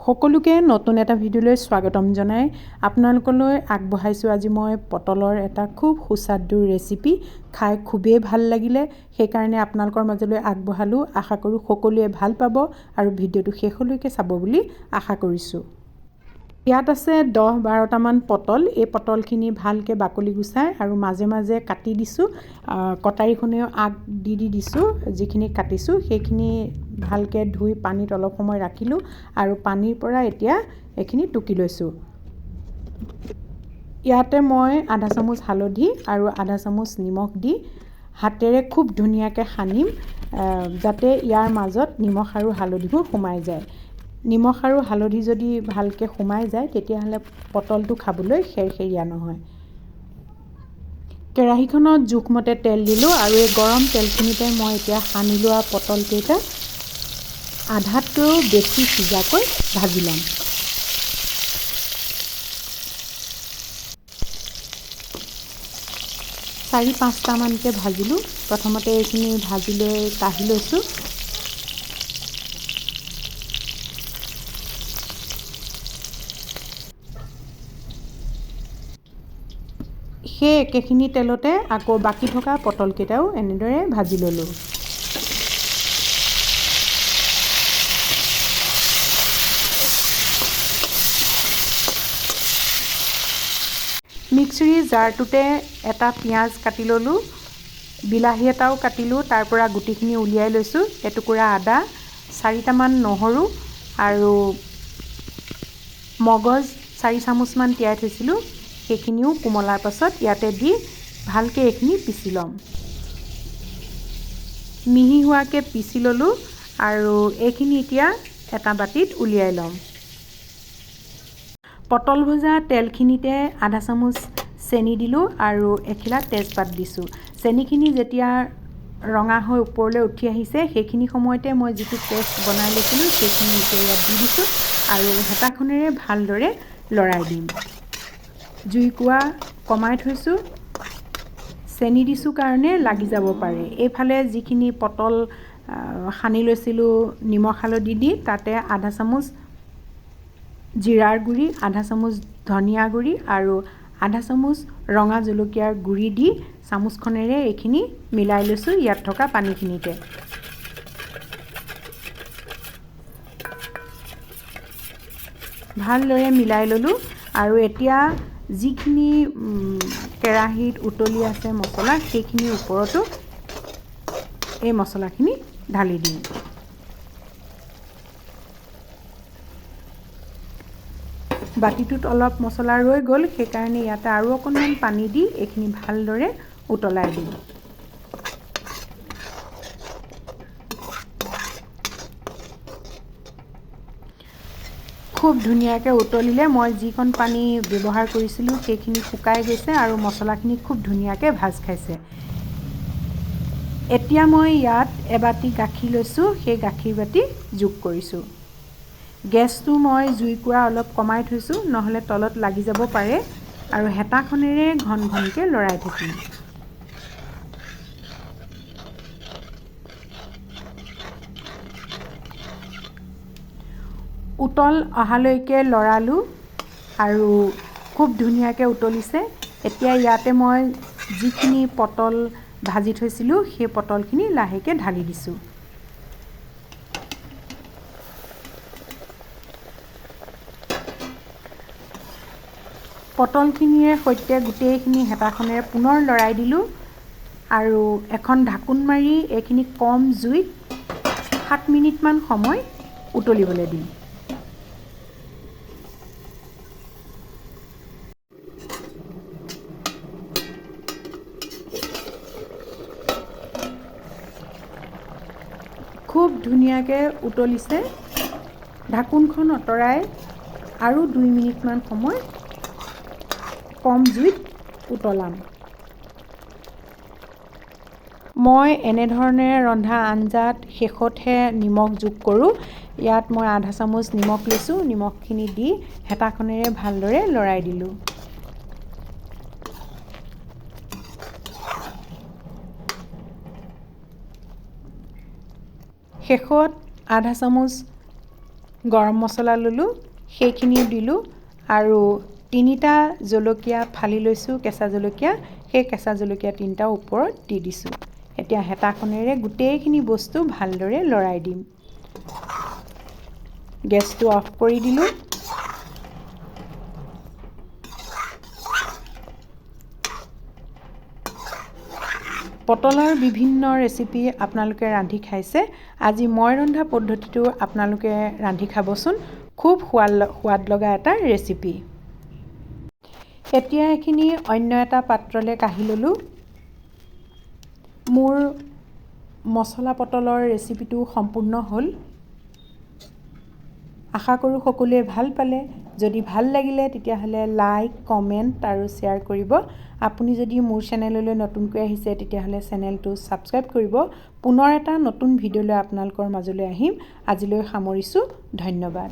সকলোকে নতুন এটা ভিডিঅ'লৈ স্বাগতম জনাই আপোনালোকলৈ আগবঢ়াইছোঁ আজি মই পটলৰ এটা খুব সুস্বাদু ৰেচিপি খাই খুবেই ভাল লাগিলে সেইকাৰণে আপোনালোকৰ মাজলৈ আগবঢ়ালোঁ আশা কৰোঁ সকলোৱে ভাল পাব আৰু ভিডিঅ'টো শেষলৈকে চাব বুলি আশা কৰিছোঁ ইয়াত আছে 10-12টা মান পটল এই পটলখিনি ভালকৈ বাকলি গুচাই আৰু মাজে মাজে কাটি দিছোঁ কটাৰীখনেও আগ দি দিছোঁ যিখিনি কাটিছোঁ সেইখিনি ভালকৈ ধুই পানীত অলপ সময় ৰাখিলোঁ আৰু পানীৰ পৰা এতিয়া এইখিনি টুকি লৈছোঁ ইয়াতে মই আধা চামুচ হালধি আৰু আধা চামুচ নিমখ দি হাতেৰে খুব ধুনীয়াকৈ সানিম যাতে ইয়াৰ মাজত নিমখ আৰু হালধিবোৰ সোমাই যায় নিমখ আৰু হালধি যদি ভালকৈ সোমাই যায় তেতিয়াহ'লে পটলটো খাবলৈ খেৰখেৰীয়া নহয় কেৰাহীখনত জোখমতে তেল দিলোঁ আৰু এই গৰম তেলখিনিতে মই এতিয়া সানি লোৱা পটলকেইটা আধাতকৈও বেছি সিজাকৈ ভাজি ল'ম চাৰি পাঁচটামানকৈ ভাজিলোঁ প্ৰথমতে এইখিনি ভাজি লৈ কাঢ়ি লৈছোঁ সেই একেখিনি তেলতে আকৌ বাকী থকা পটলকেইটাও এনেদৰে ভাজি ল'লোঁ মিক্সিৰ জাৰটোতে এটা পিঁয়াজ কাটি ল'লোঁ বিলাহী এটাও কাটিলোঁ তাৰ পৰা গুটিখিনি উলিয়াই লৈছোঁ এটুকুৰা আদা 4টামান নহৰু আৰু মগজ 4 চামুচমান তিয়াই থৈছিলোঁ সেইখিনিও কোমলাৰ পাছত ইয়াতে দি ভালকৈ এইখিনি পিচি ল'ম মিহি হোৱাকৈ পিচি ল'লোঁ আৰু এইখিনি এতিয়া এটা বাটিত উলিয়াই ল'ম পটল ভজা তেলখিনিতে আধা চামুচ চেনি দিলোঁ আৰু এখিলা তেজপাত দিছোঁ চেনিখিনি যেতিয়া ৰঙা হৈ ওপৰলৈ উঠি আহিছে সেইখিনি সময়তে মই যিটো পেষ্ট বনাই লৈছিলোঁ সেইখিনি এতিয়া ইয়াত দি দিছোঁ আৰু হেতাখনেৰে ভালদৰে লৰাই দিম জুইকুৰা কমাই থৈছোঁ চেনি দিছোঁ কাৰণে লাগি যাব পাৰে এইফালে যিখিনি পটল সানি লৈছিলোঁ নিমখ হালধি দি তাতে আধা চামুচ জিৰাৰ গুড়ি আধা চামুচ ধনিয়া গুড়ি আৰু আধা চামুচ ৰঙা জলকীয়াৰ গুড়ি দি চামুচখনেৰে এইখিনি মিলাই লৈছোঁ ইয়াত থকা পানীখিনিতে ভালদৰে মিলাই ল'লোঁ আৰু এতিয়া যিখিনি কেৰাহীত উতলি আছে মছলা সেইখিনিৰ ওপৰতো এই মছলাখিনি ঢালি দিম বাটিটোত অলপ মছলা ৰৈ গ'ল সেইকাৰণে ইয়াতে আৰু অকণমান পানী দি এইখিনি ভালদৰে উতলাই দিম খুব ধুনীয়াকৈ উতলিলে মই যিকণ পানী ব্যৱহাৰ কৰিছিলোঁ সেইখিনি শুকাই গৈছে আৰু মছলাখিনি খুব ধুনীয়াকৈ ভাজ খাইছে এতিয়া মই ইয়াত এবাটি গাখীৰ লৈছোঁ সেই গাখীৰ বাটি যোগ কৰিছোঁ গেছটো মই জুইকুৰা অলপ কমাই থৈছোঁ নহ'লে তলত লাগি যাব পাৰে আৰু হেতাখনেৰে ঘন ঘনকৈ লৰাই থাকিম উতল অহালৈকে লৰালোঁ আৰু খুব ধুনীয়াকৈ উতলিছে এতিয়া ইয়াতে মই যিখিনি পটল ভাজি থৈছিলোঁ সেই পটলখিনি লাহেকৈ ঢালি দিছোঁ পটলখিনিৰে সৈতে গোটেইখিনি হেতাখনেৰে পুনৰ লৰাই দিলোঁ আৰু এখন ঢাকোন মাৰি এইখিনি কম জুইত 7 মিনিটমান সময় উতলিবলৈ দিম খুব ধুনীয়াকৈ উতলিছে ঢাকোনখন আঁতৰাই আৰু 2 মিনিটমান সময় কম জুইত উতলাম মই এনেধৰণে ৰন্ধা আঞ্জাত শেষতহে নিমখ যোগ কৰোঁ ইয়াত মই আধা চামুচ নিমখ লৈছোঁ নিমখখিনি দি হেতাখনেৰে ভালদৰে লৰাই দিলোঁ শেষত আধা চামুচ গৰম মছলা ল'লোঁ, সেইখিনিও দিলোঁ আৰু 3টা জলকীয়া ফালি লৈছোঁ, কেঁচা জলকীয়া, সেই কেঁচা জলকীয়া 3টা ওপৰত দি দিছোঁ। এতিয়া হেতাখনেৰে গোটেইখিনি বস্তু ভালদৰে লৰাই দিম। গেছটো অফ কৰি দিলোঁ। পটলৰ বিভিন্ন ৰেচিপি আপোনালোকে ৰান্ধি খাইছে। আজি মই ৰন্ধা পদ্ধতিটো আপোনালোকে ৰান্ধি খাবচোন। খুব সোৱাদ লগা এটা ৰেচিপি। এতিয়া এইখিনি অন্য এটা পাত্ৰলৈ কাঢ়ি ল'লোঁ। মোৰ মছলা পটলৰ ৰেচিপিটো সম্পূৰ্ণ হ'ল। আশা কৰোঁ সকলোৱে ভাল পালে। যদি ভাল লাগিলে তেতিয়াহ'লে লাইক, কমেণ্ট আৰু শ্বেয়াৰ কৰিব। আপুনি যদি মোৰ চেনেললৈ নতুনকৈ আহিছে তেতিয়াহ'লে চেনেলটো ছাবস্ক্ৰাইব কৰিব। পুনৰ এটা নতুন ভিডিঅ' লৈ আপোনালোকৰ মাজলৈ আহিম। আজিলৈ সামৰিছোঁ। ধন্যবাদ।